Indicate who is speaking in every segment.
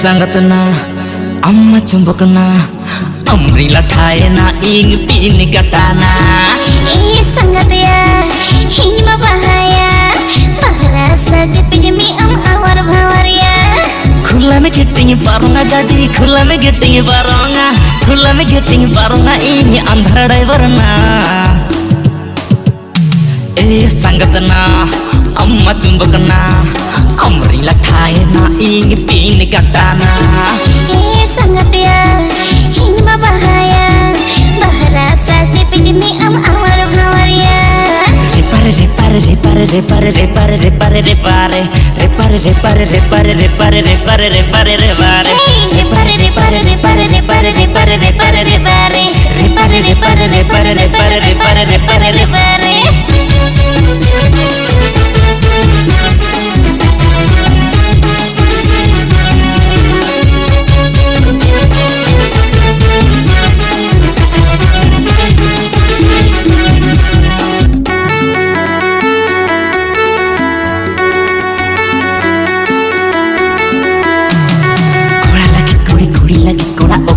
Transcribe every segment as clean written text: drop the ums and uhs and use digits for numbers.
Speaker 1: sangatna amma cumbukna amri lathayna ing pin katana
Speaker 2: sangatya hima bahaya bahara saja pinjami awar bhawarya
Speaker 1: khula me getting baronga gadi khula me getting baronga ini andhar driver na sangatna amma cumbukna amri lathayna ing pin katana
Speaker 2: sangatya hima bahaya bahara saja pinjami awar bhawarya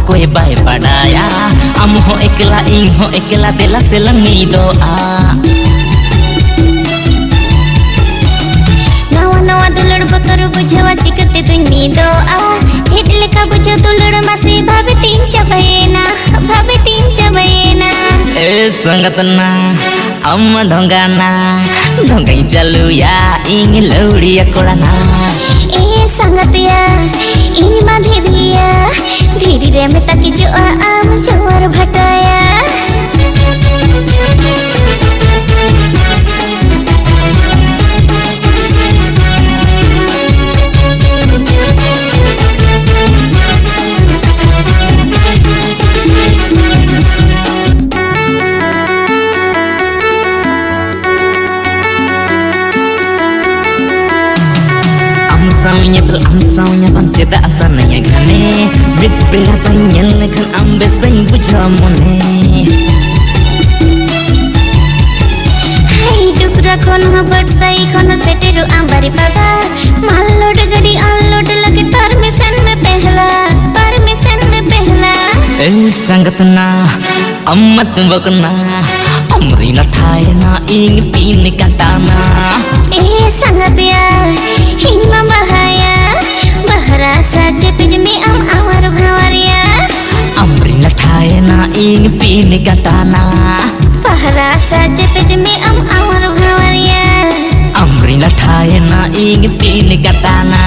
Speaker 1: कोई bye पढ़ाया हम हो एकला इन हो एकला दिला से लंगी दोआ
Speaker 2: नवा नवा दुलड़ बतर बुझवा चिकते तुनी दोआ झेट लेखा बुझो दुलड़ मासे भावे तीन चबेना
Speaker 1: ए संगतना अम्मा ढोंगाना ढोंगाई चलू या इंग लौड़िया कोड़ाना
Speaker 2: ए संगतिया इन माधेरिया धीरे रे में ताकि जो आम जोर भटाया
Speaker 1: Amsaunya pan tidak asalnya gane bit bela pengen kan ambes bayi bujamone
Speaker 2: hai dukra kon habat sai kon seteru ambari pada malload gadi unload lage permission में पहला
Speaker 1: sangatna amma cumbukna amri lathayna ing pin katana
Speaker 2: sangatya hima bahaya bahara saja pinjami awar bhawarya
Speaker 1: amri lathayna ing pin katana
Speaker 2: bahara saja pinjami awar bhawarya
Speaker 1: amri lathayna ing pin katana